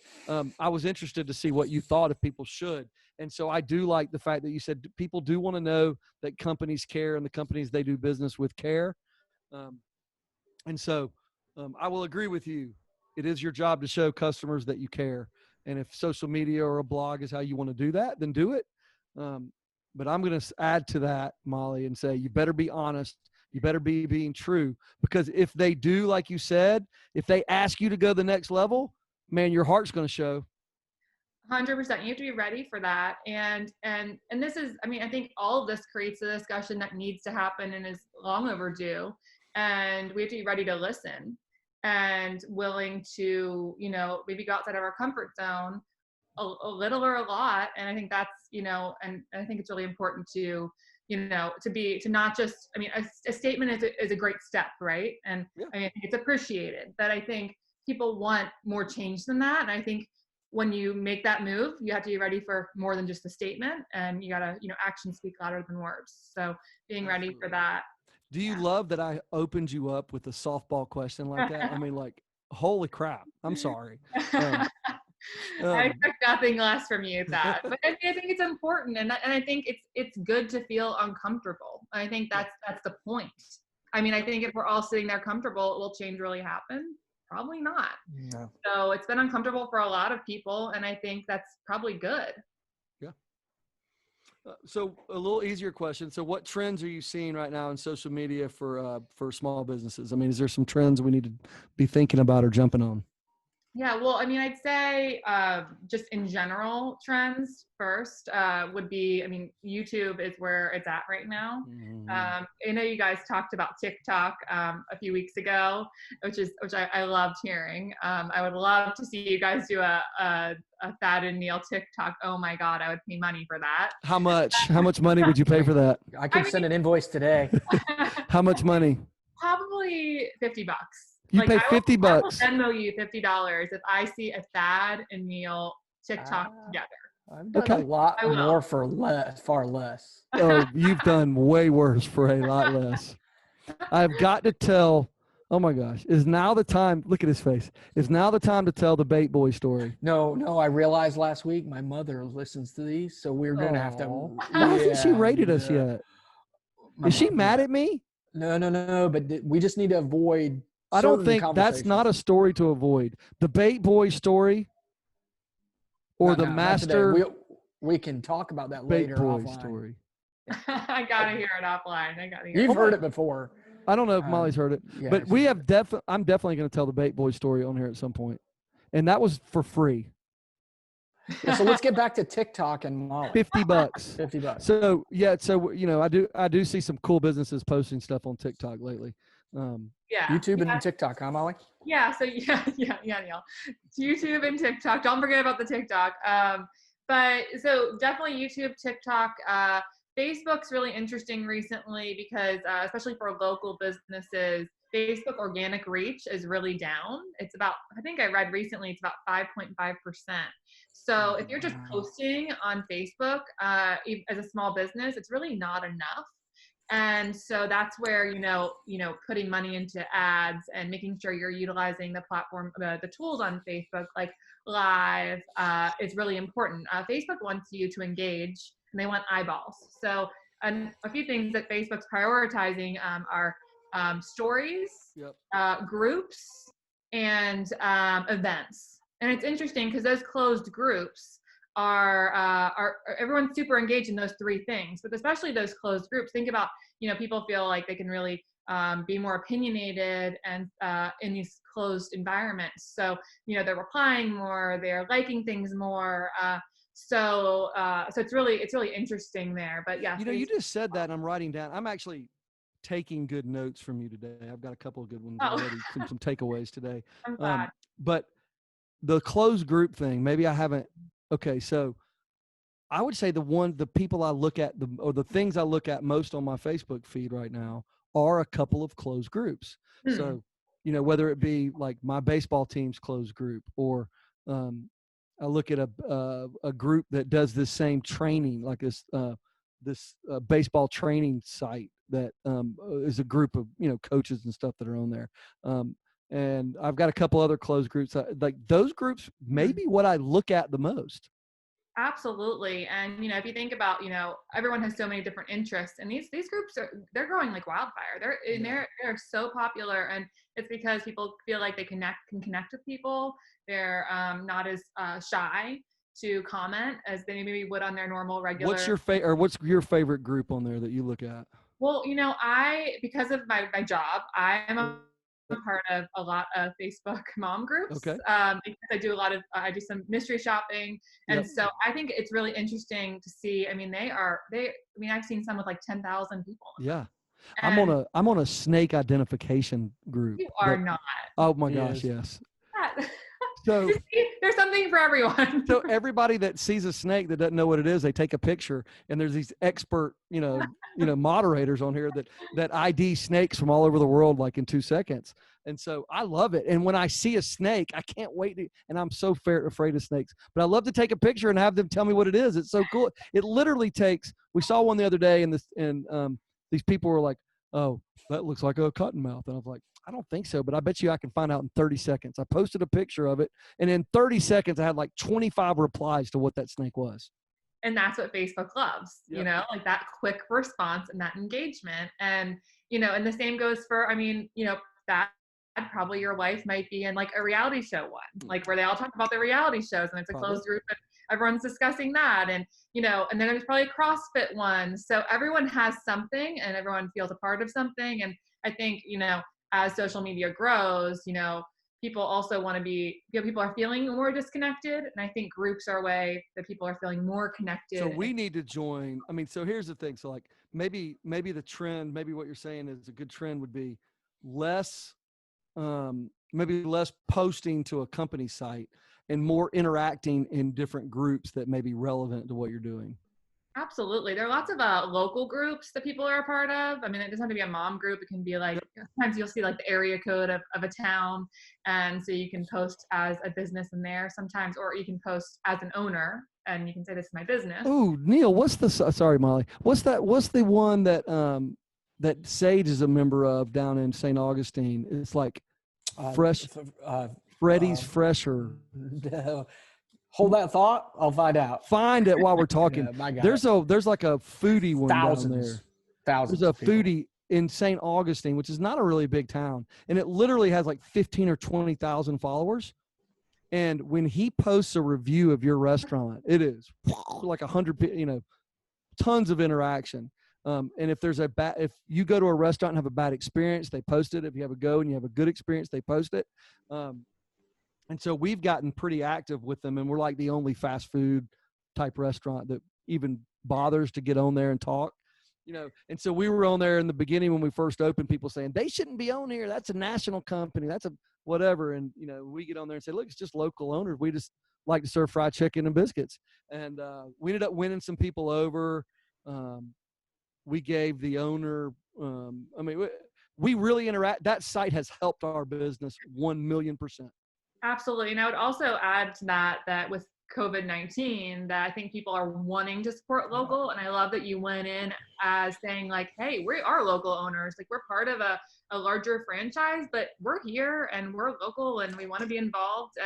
Speaker 1: I was interested to see what you thought if people should. And so I do like the fact that you said people do want to know that companies care and the companies they do business with care. And so I will agree with you. It is your job to show customers that you care. And if social media or a blog is how you want to do that, then do it. But I'm going to add to that, Molly, and say you better be honest. You better be being true, because if they do, like you said, if they ask you to go the next level, man, your heart's going to show.
Speaker 3: 100%. You have to be ready for that. And this is, I think all of this creates a discussion that needs to happen and is long overdue. And we have to be ready to listen and willing to, maybe go outside of our comfort zone a little or a lot. And I think that's, and I think it's really important to, to not just, a statement is a great step, right? And yeah. I think it's appreciated, but I think people want more change than that. And I think when you make that move, you have to be ready for more than just a statement, and you gotta, actions speak louder than words. So being
Speaker 1: Absolutely.
Speaker 3: ready for that.
Speaker 1: Do you love that I opened you up with a softball question like that? Holy crap. I'm sorry.
Speaker 3: I expect nothing less from you, Thad. But I think it's important, and I think it's good to feel uncomfortable. I think that's the point. I think if we're all sitting there comfortable, will change really happen? Probably not. No. So it's been uncomfortable for a lot of people, and I think that's probably good.
Speaker 1: Yeah. So a little easier question. So what trends are you seeing right now in social media for small businesses? Is there some trends we need to be thinking about or jumping on?
Speaker 3: Yeah, well, I mean, I'd say just in general trends first would be, I mean, YouTube is where it's at right now.
Speaker 1: Mm-hmm.
Speaker 3: I know you guys talked about TikTok a few weeks ago, which I loved hearing. I would love to see you guys do a Thad and Neil TikTok. Oh my God, I would pay money for that.
Speaker 1: How much? How much money would you pay for that?
Speaker 2: I can send an invoice today.
Speaker 1: How much money?
Speaker 3: Probably $50.
Speaker 1: You
Speaker 3: Like
Speaker 1: pay
Speaker 3: I will
Speaker 1: $50.
Speaker 3: Venmo you $50 if I see a Thad and Neil TikTok together.
Speaker 2: I've done a
Speaker 1: Okay.
Speaker 2: lot
Speaker 3: I will.
Speaker 2: more for far less.
Speaker 1: Oh, you've done way worse for a lot less. I've got to tell. Oh my gosh! Is now the time? Look at his face. Is now the time to tell the bait boy story?
Speaker 2: No, I realized last week my mother listens to these, so we're gonna have to.
Speaker 1: Why hasn't she rated us yet? Is she mad at me?
Speaker 2: No. But we just need to avoid.
Speaker 1: I don't think that's not a story to avoid. The bait boy story, or the master
Speaker 2: we can talk about that
Speaker 1: bait
Speaker 2: later
Speaker 1: boy
Speaker 2: offline.
Speaker 1: story.
Speaker 3: I gotta hear it offline.
Speaker 2: You've heard it before.
Speaker 1: I don't know if Molly's heard it,
Speaker 2: yeah,
Speaker 1: but we have I'm definitely going to tell the bait boy story on here at some point, and that was for free.
Speaker 2: Yeah, so let's get back to TikTok and Molly.
Speaker 1: $50.
Speaker 2: $50.
Speaker 1: So yeah, so you know, I do see some cool businesses posting stuff on TikTok lately.
Speaker 3: Yeah.
Speaker 2: YouTube and TikTok, huh, Molly?
Speaker 3: Yeah. So yeah, Neil. YouTube and TikTok. Don't forget about the TikTok. But so definitely YouTube, TikTok. Facebook's really interesting recently because, especially for local businesses, Facebook organic reach is really down. It's about, I think I read recently, it's about 5.5%. So if you're just posting on Facebook as a small business, it's really not enough. And so that's where, putting money into ads and making sure you're utilizing the platform, the tools on Facebook, like Live, is really important. Facebook wants you to engage and they want eyeballs. So a few things that Facebook's prioritizing are stories, groups, and events. And it's interesting because those closed groups are everyone's super engaged in those three things, but especially those closed groups. Think about, people feel like they can really be more opinionated and in these closed environments. So, they're replying more, they're liking things more. So it's really interesting there. But yeah,
Speaker 1: you just said that, and I'm writing down. I'm actually taking good notes from you today. I've got a couple of good ones already, some takeaways today.
Speaker 3: I'm glad.
Speaker 1: But the closed group thing, maybe I haven't. Okay, so I would say the people I look at, the things I look at most on my Facebook feed right now are a couple of closed groups. So, whether it be like my baseball team's closed group, or I look at a group that does this same training, like this baseball training site that is a group of coaches and stuff that are on there. And I've got a couple other closed groups. Like those groups, maybe what I look at the most.
Speaker 3: Absolutely. And, if you think about, everyone has so many different interests, and these groups they're growing like wildfire. They're so popular, and it's because people feel like they can connect with people. They're not as shy to comment as they maybe would on their normal regular.
Speaker 1: What's your favorite group on there that you look at?
Speaker 3: Well, because of my job, I am a part of a lot of Facebook mom groups.
Speaker 1: Okay.
Speaker 3: Because I do some mystery shopping. And so I think it's really interesting to see. I mean, I've seen some with like 10,000 people.
Speaker 1: Yeah. And I'm on a snake identification group.
Speaker 3: You are not.
Speaker 1: Oh my gosh. Yes.
Speaker 3: So there's something for everyone.
Speaker 1: So everybody that sees a snake that doesn't know what it is, they take a picture, and there's these expert, moderators on here that ID snakes from all over the world, like in 2 seconds. And so I love it. And when I see a snake, I can't wait and I'm so afraid of snakes, but I love to take a picture and have them tell me what it is. It's so cool. It literally we saw one the other day, and these people were like, "Oh, that looks like a cottonmouth." And I was like, I don't think so, but I bet you I can find out in 30 seconds. I posted a picture of it, and in 30 seconds, I had like 25 replies to what that snake was.
Speaker 3: And that's what Facebook loves, like that quick response and that engagement. And, and the same goes for, that probably your wife might be in like a reality show one, like where they all talk about their reality shows, and it's a closed group and everyone's discussing that. And, and then there's probably a CrossFit one. So everyone has something and everyone feels a part of something. And I think, as social media grows, people also want to be, people are feeling more disconnected. And I think groups are a way that people are feeling more connected.
Speaker 1: So we need to join. I mean, so here's the thing. So like maybe the trend, maybe what you're saying is a good trend would be less, maybe less posting to a company site and more interacting in different groups that may be relevant to what you're doing.
Speaker 3: Absolutely. There are lots of local groups that people are a part of. I mean, it doesn't have to be a mom group. It can be like, sometimes you'll see like the area code of a town. And so you can post as a business in there sometimes, or you can post as an owner and you can say, this is my business.
Speaker 1: Oh, Neil, sorry, Molly. What's the one that, that Sage is a member of down in St. Augustine? It's like Freddy's Fresher.
Speaker 2: Hold that thought. I'll find out.
Speaker 1: Find it while we're talking. There's like a foodie one down there.
Speaker 2: Thousands.
Speaker 1: There's a foodie in St. Augustine, which is not a really big town, and it literally has like 15 or 20,000 followers. And when he posts a review of your restaurant, it is like 100, tons of interaction. And if there's if you go to a restaurant and have a bad experience, they post it. If you have a go and you have a good experience, they post it. And so we've gotten pretty active with them, and we're like the only fast food type restaurant that even bothers to get on there and talk, And so we were on there in the beginning when we first opened, people saying they shouldn't be on here. That's a national company. That's a whatever. And, we get on there and say, look, it's just local owners. We just like to serve fried chicken and biscuits. And we ended up winning some people over. We gave the owner, we really interact. That site has helped our business 1,000,000%.
Speaker 3: Absolutely. And I would also add to that with COVID-19, that I think people are wanting to support local. And I love that you went in as saying like, hey, we are local owners. Like, we're part of a larger franchise, but we're here and we're local and we want to be involved.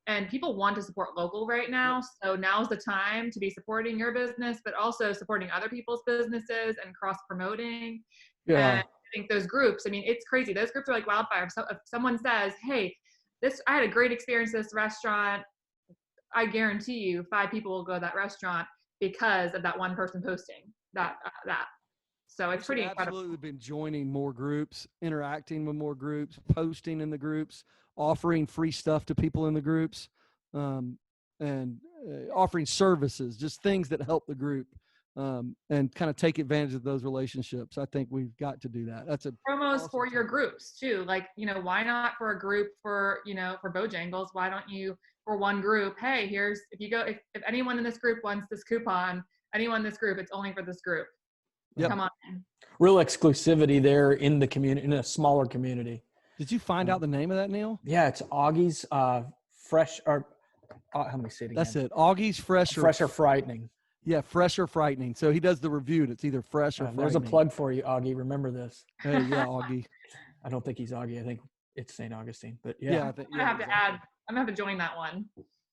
Speaker 3: And people want to support local right now. So now's the time to be supporting your business, but also supporting other people's businesses and cross promoting.
Speaker 2: Yeah.
Speaker 3: And I think those groups, I mean, it's crazy. Those groups are like wildfire. So if someone says, hey, I had a great experience at this restaurant, I guarantee you 5 people will go to that restaurant because of that one person posting that. So it's pretty incredible.
Speaker 1: Absolutely been joining more groups, interacting with more groups, posting in the groups, offering free stuff to people in the groups, and offering services, just things that help the group, and kind of take advantage of those relationships. I think we've got to do that. That's a
Speaker 3: promos
Speaker 1: awesome
Speaker 3: for your groups too. Like, why not for a group for Bojangles? Why don't you for one group? Hey, here's, if anyone in this group wants this coupon, anyone in this group, it's only for this group. Yep. Come on in.
Speaker 2: Real exclusivity there in the community, in a smaller community.
Speaker 1: Did you find out the name of that, Neil?
Speaker 2: Yeah, it's Augie's Fresh, or how many say it again?
Speaker 1: That's it. Augie's Fresh
Speaker 2: or Frightening.
Speaker 1: Yeah, Fresh or Frightening. So he does the review, and it's either fresh or frightening.
Speaker 2: There's a plug for you, Augie. Remember this.
Speaker 1: Hey, yeah, Augie.
Speaker 2: I don't think he's Augie. I think it's St. Augustine. But
Speaker 3: yeah, I have to add. I'm gonna have to join that one.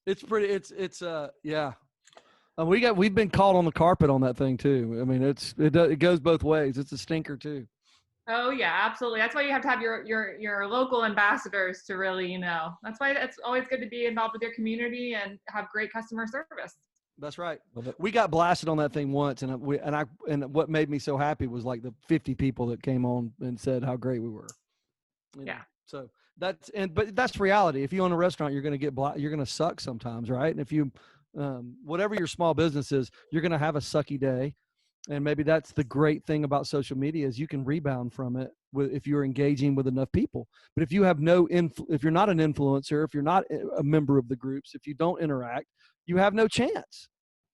Speaker 1: It's pretty. It's yeah. We've been caught on the carpet on that thing too. I mean, it goes both ways. It's a stinker too.
Speaker 3: Oh yeah, absolutely. That's why you have to have your local ambassadors to really, that's why it's always good to be involved with your community and have great customer service.
Speaker 1: That's right. We got blasted on that thing once, and what made me so happy was like the 50 people that came on and said how great we were.
Speaker 3: Yeah.
Speaker 1: So but that's reality. If you own a restaurant, you're going to you're going to suck sometimes, right? And if you, whatever your small business is, you're going to have a sucky day. And maybe that's the great thing about social media is you can rebound from it if you're engaging with enough people. But if you have if you're not an influencer, if you're not a member of the groups, if you don't interact, you have no chance.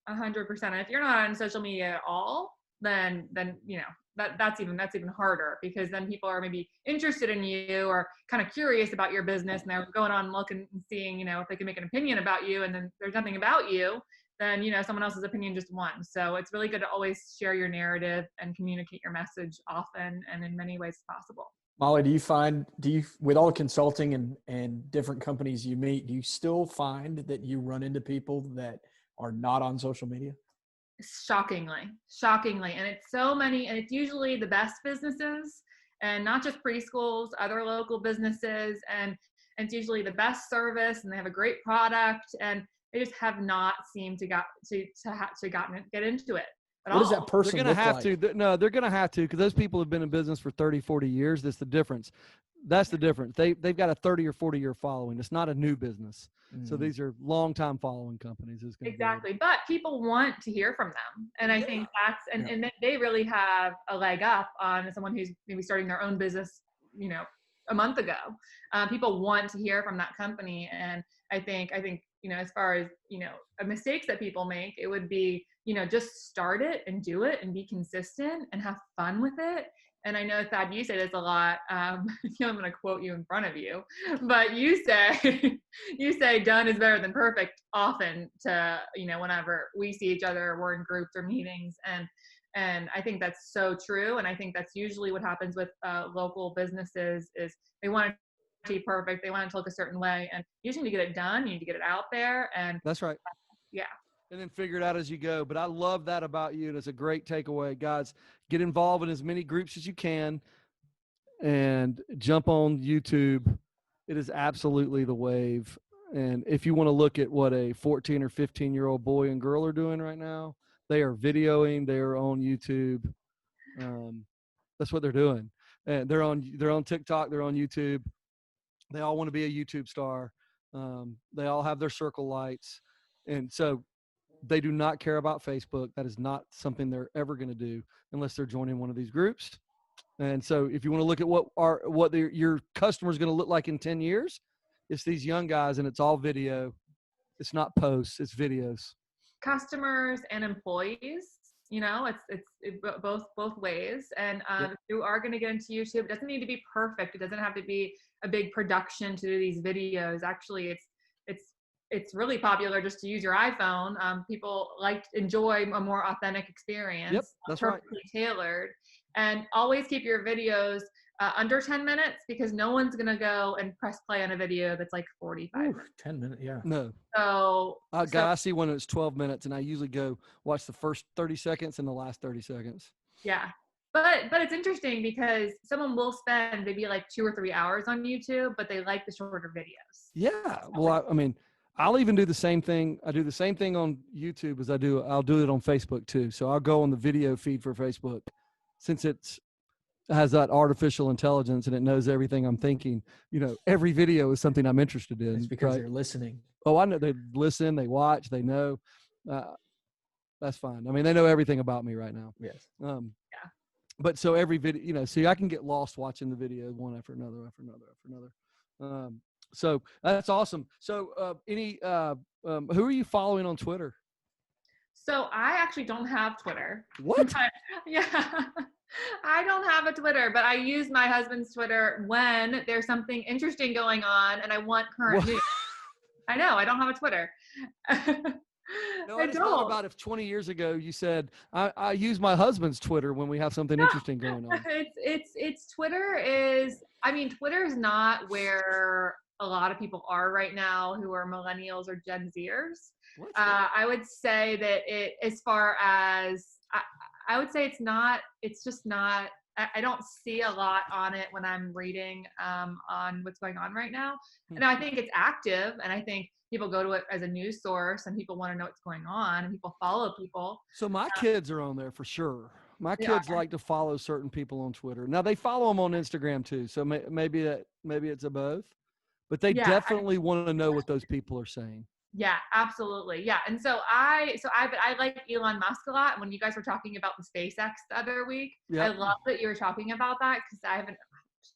Speaker 3: 100%. If you're not on social media at all, then that's even harder, because then people are maybe interested in you or kind of curious about your business, and they're going on looking and seeing, if they can make an opinion about you, and then there's nothing about you, then, someone else's opinion just won. So it's really good to always share your narrative and communicate your message often and in many ways possible.
Speaker 2: Molly, do you, with all the consulting and different companies you meet, do you still find that you run into people that are not on social media?
Speaker 3: Shockingly. And it's so many, and it's usually the best businesses, and not just preschools, other local businesses. And it's usually the best service, and they have a great product, and they just have not seemed to get into it.
Speaker 2: What does that person
Speaker 1: They're going to have
Speaker 2: like?
Speaker 1: to. No, they're going to have to, because those people have been in business for 30, 40 years. That's the difference. That's the difference. They've got a 30 or 40 year following. It's not a new business. So these are long time following companies.
Speaker 3: Exactly. But people want to hear from them. And I think that's, and they really have a leg up on someone who's maybe starting their own business, a month ago. People want to hear from that company. And I think, as far as, mistakes that people make, it would be, just start it and do it and be consistent and have fun with it. And I know, Thad, you say this a lot. I'm going to quote you in front of you, but you say, done is better than perfect often to, whenever we see each other, we're in groups or meetings. And I think that's so true. And I think that's usually what happens with local businesses is they want it to be perfect. They want it to look a certain way. And you just need to get it done. You need to get it out there. And
Speaker 1: that's right.
Speaker 3: Yeah.
Speaker 1: And then figure it out as you go. But I love that about you. And it's a great takeaway. Guys, get involved in as many groups as you can and jump on YouTube. It is absolutely the wave. And if you want to look at what a 14 or 15-year-old boy and girl are doing right now, they are videoing. They are on YouTube. That's what they're doing. And they're on TikTok. They're on YouTube. They all want to be a YouTube star. They all have their circle lights. And so they do not care about Facebook. That is not something they're ever going to do unless they're joining one of these groups. And so if you want to look at what your customer is going to look like in 10 years, it's these young guys, and it's all video. It's not posts, it's videos.
Speaker 3: Customers and employees, it's both ways. And if you are going to get into YouTube, it doesn't need to be perfect. It doesn't have to be a big production to do these videos. Actually, it's really popular just to use your iPhone. People enjoy a more authentic experience.
Speaker 1: Yep, that's
Speaker 3: perfectly tailored. And always keep your videos under 10 minutes because no one's going to go and press play on a video that's like 45 minutes.
Speaker 2: 10 minutes, yeah.
Speaker 1: No.
Speaker 3: So
Speaker 1: I see one that's 12 minutes, and I usually go watch the first 30 seconds and the last 30 seconds.
Speaker 3: Yeah. But it's interesting because someone will spend maybe like 2 or 3 hours on YouTube, but they like the shorter videos.
Speaker 1: Yeah. Well, I mean, I'll even do the same thing. I do the same thing on YouTube as I'll do it on Facebook too. So I'll go on the video feed for Facebook since it has that artificial intelligence and it knows everything I'm thinking. Every video is something I'm interested in.
Speaker 2: It's because they're listening.
Speaker 1: Oh, I know. They listen, they watch, they know. That's fine. I mean, they know everything about me right now.
Speaker 2: Yes.
Speaker 3: Yeah.
Speaker 1: But so every video, see, I can get lost watching the video one after another. So that's awesome. So who are you following on Twitter?
Speaker 3: So I actually don't have Twitter.
Speaker 1: What?
Speaker 3: Yeah, I don't have a Twitter, but I use my husband's Twitter when there's something interesting going on and I want current news. I know, I don't have a Twitter.
Speaker 1: No, I just thought about if 20 years ago you said, I use my husband's Twitter when we have something interesting going on.
Speaker 3: Twitter is not where a lot of people are right now who are millennials or Gen Zers. I would say that I would say it's just not, I don't see a lot on it when I'm reading on what's going on right now. And I think it's active, and I think people go to it as a news source and people want to know what's going on and people follow people.
Speaker 1: So my kids are on there for sure. My kids like to follow certain people on Twitter. Now they follow them on Instagram too. So maybe it's a both, but they definitely want to know what those people are saying.
Speaker 3: Yeah, absolutely. Yeah. And so I like Elon Musk a lot. When you guys were talking about the SpaceX the other week, I love that you were talking about that because I haven't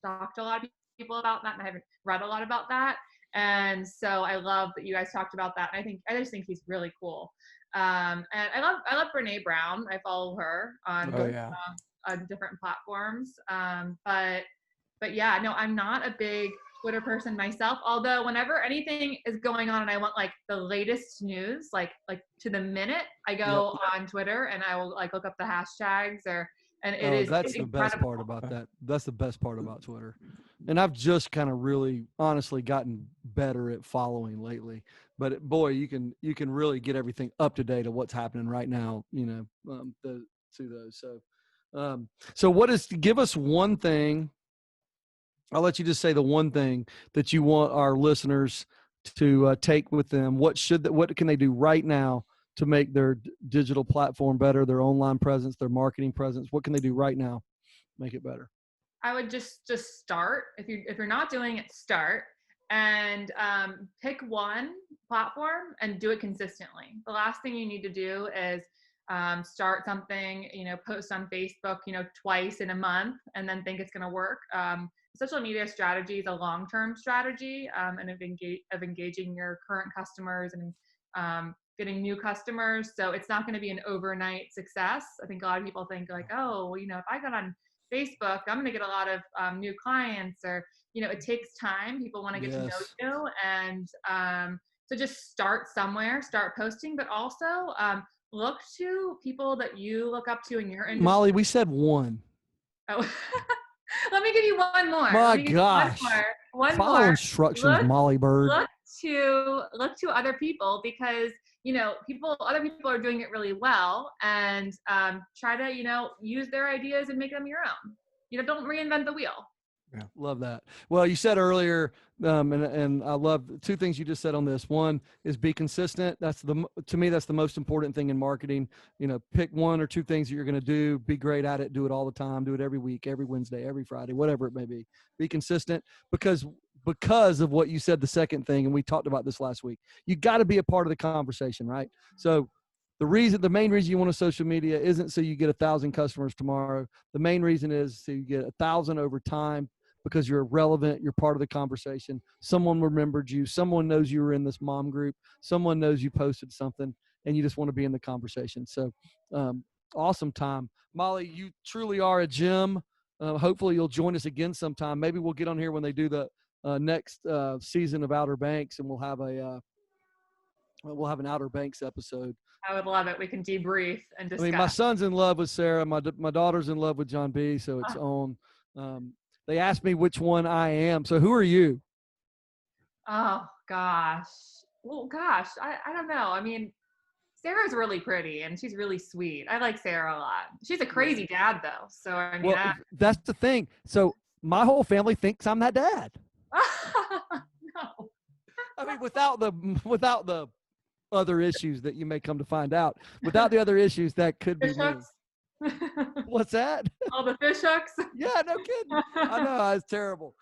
Speaker 3: talked to a lot of people about that and I haven't read a lot about that. And so I love that you guys talked about that. And I just think he's really cool. And I love Brene Brown. I follow her on different platforms. But yeah, no, I'm not a big Twitter person myself. Although whenever anything is going on and I want like the latest news, like to the minute, I go on Twitter and I will like look up the hashtags
Speaker 1: that's the best part about that. That's the best part about Twitter. And I've just kind of really honestly gotten better at following lately, but boy, you can really get everything up to date of what's happening right now, to those. So give us one thing. I'll let you just say the one thing that you want our listeners to take with them. What can they do right now to make their digital platform better, their online presence, their marketing presence? What can they do right now? Make it better.
Speaker 3: I would just start. If you're not doing it, start and pick one platform and do it consistently. The last thing you need to do is start something, post on Facebook, twice in a month and then think it's going to work. Social media strategy is a long-term strategy and of engaging your current customers and getting new customers. So it's not going to be an overnight success. I think a lot of people think like, oh, well, if I got on Facebook, I'm going to get a lot of new clients, or, it takes time. People want to get to know you. And so just start somewhere, start posting, but also look to people that you look up to in your industry.
Speaker 1: Molly, we said one.
Speaker 3: Oh, let me give you one more.
Speaker 1: My gosh.
Speaker 3: One
Speaker 1: Follow
Speaker 3: more.
Speaker 1: instructions, Molly Bird.
Speaker 3: Look to other people, because other people are doing it really well, and try to use their ideas and make them your own. Don't reinvent the wheel.
Speaker 1: Yeah, love that. Well, you said earlier, and I love two things you just said on this. One is be consistent. To me, that's the most important thing in marketing. Pick one or two things that you're going to do. Be great at it. Do it all the time. Do it every week, every Wednesday, every Friday, whatever it may be. Be consistent because of what you said. The second thing, and we talked about this last week, you got to be a part of the conversation, right? So the main reason you want a social media isn't so you get 1,000 customers tomorrow. The main reason is so you get 1,000 over time, because you're relevant, you're part of the conversation. Someone remembered you. Someone knows you were in this mom group. Someone knows you posted something, and you just want to be in the conversation. So awesome time. Molly, you truly are a gem. Hopefully you'll join us again sometime. Maybe we'll get on here when they do the next season of Outer Banks, and we'll have an Outer Banks episode.
Speaker 3: I would love it. We can debrief and discuss.
Speaker 1: I mean, my son's in love with Sarah. My daughter's in love with John B. So it's on. They asked me which one I am. So who are you?
Speaker 3: Oh, gosh. Well, gosh, I don't know. I mean, Sarah's really pretty and she's really sweet. I like Sarah a lot. She's a crazy dad, though. So, I mean,
Speaker 1: that's the thing. So my whole family thinks I'm that dad.
Speaker 3: No.
Speaker 1: I mean, without the other issues that you may come to find out, without the other issues that could be me. What's that?
Speaker 3: All the fish hooks?
Speaker 1: Yeah, no kidding. I know, it's terrible.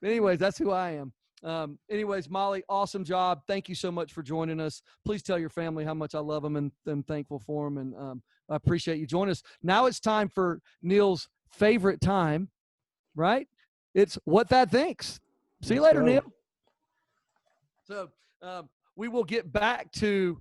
Speaker 1: Anyways, that's who I am. Anyways, Molly, awesome job. Thank you so much for joining us. Please tell your family how much I love them and I'm thankful for them. And I appreciate you joining us. Now it's time for Neil's favorite time, right? It's What That Thinks. See you later, Neil. So we will get back to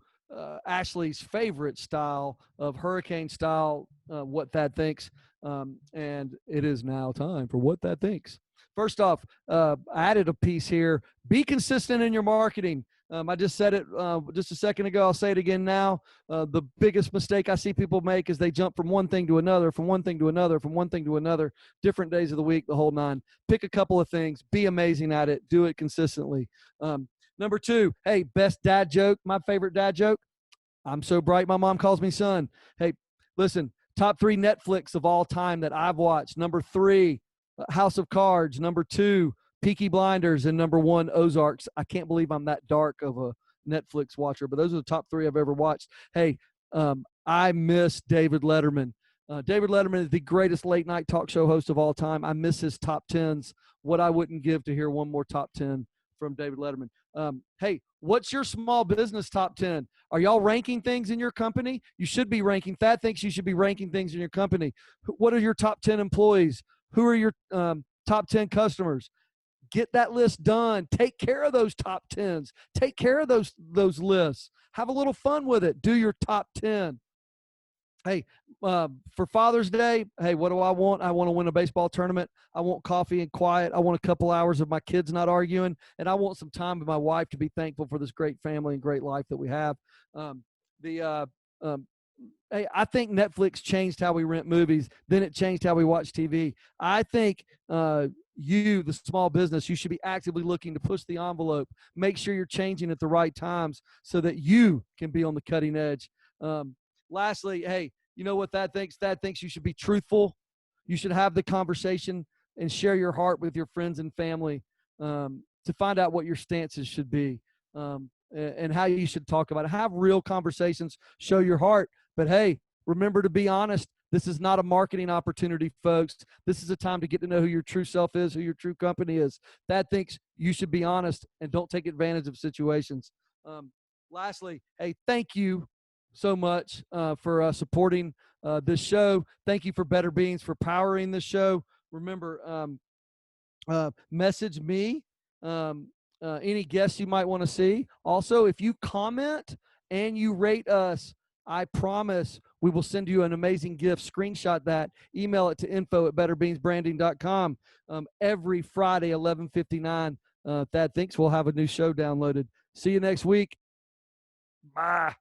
Speaker 1: Ashley's favorite style of hurricane style, What That Thinks. And it is now time for What That Thinks. First off, I added a piece here. Be consistent in your marketing. I just said it just a second ago. I'll say it again now. The biggest mistake I see people make is they jump from one thing to another, from one thing to another, from one thing to another, different days of the week, the whole nine. Pick a couple of things. Be amazing at it. Do it consistently. Number two, hey, best dad joke. My favorite dad joke. I'm so bright, my mom calls me son. Hey, listen, top 3 Netflix of all time that I've watched. Number 3, House of Cards. Number 2, Peaky Blinders. And number 1, Ozarks. I can't believe I'm that dark of a Netflix watcher, but those are the top 3 I've ever watched. Hey, I miss David Letterman. David Letterman is the greatest late night talk show host of all time. I miss his top 10s. What I wouldn't give to hear one more top 10 from David Letterman. Hey, what's your small business top 10? Are y'all ranking things in your company? You should be ranking. Thad thinks you should be ranking things in your company. What are your top 10 employees? Who are your top 10 customers? Get that list done. Take care of those top 10s. Take care of those lists. Have a little fun with it. Do your top 10. Hey, for Father's Day, hey, what do I want? I want to win a baseball tournament. I want coffee and quiet. I want a couple hours of my kids not arguing. And I want some time with my wife to be thankful for this great family and great life that we have. Hey, I think Netflix changed how we rent movies. Then it changed how we watch TV. I think you, the small business, you should be actively looking to push the envelope. Make sure you're changing at the right times so that you can be on the cutting edge. Lastly, hey, you know what Thad thinks? Thad thinks you should be truthful. You should have the conversation and share your heart with your friends and family to find out what your stances should be and how you should talk about it. Have real conversations. Show your heart. But, hey, remember to be honest. This is not a marketing opportunity, folks. This is a time to get to know who your true self is, who your true company is. Thad thinks you should be honest and don't take advantage of situations. Lastly, hey, thank you so much for supporting this show. Thank you for Better Beans for powering this show. Remember, message me any guests you might want to see. Also, if you comment and you rate us, I promise we will send you an amazing gift. Screenshot that. Email it to info@betterbeansbranding.com. Every Friday, 11:59. Thad thinks we'll have a new show downloaded. See you next week. Bye.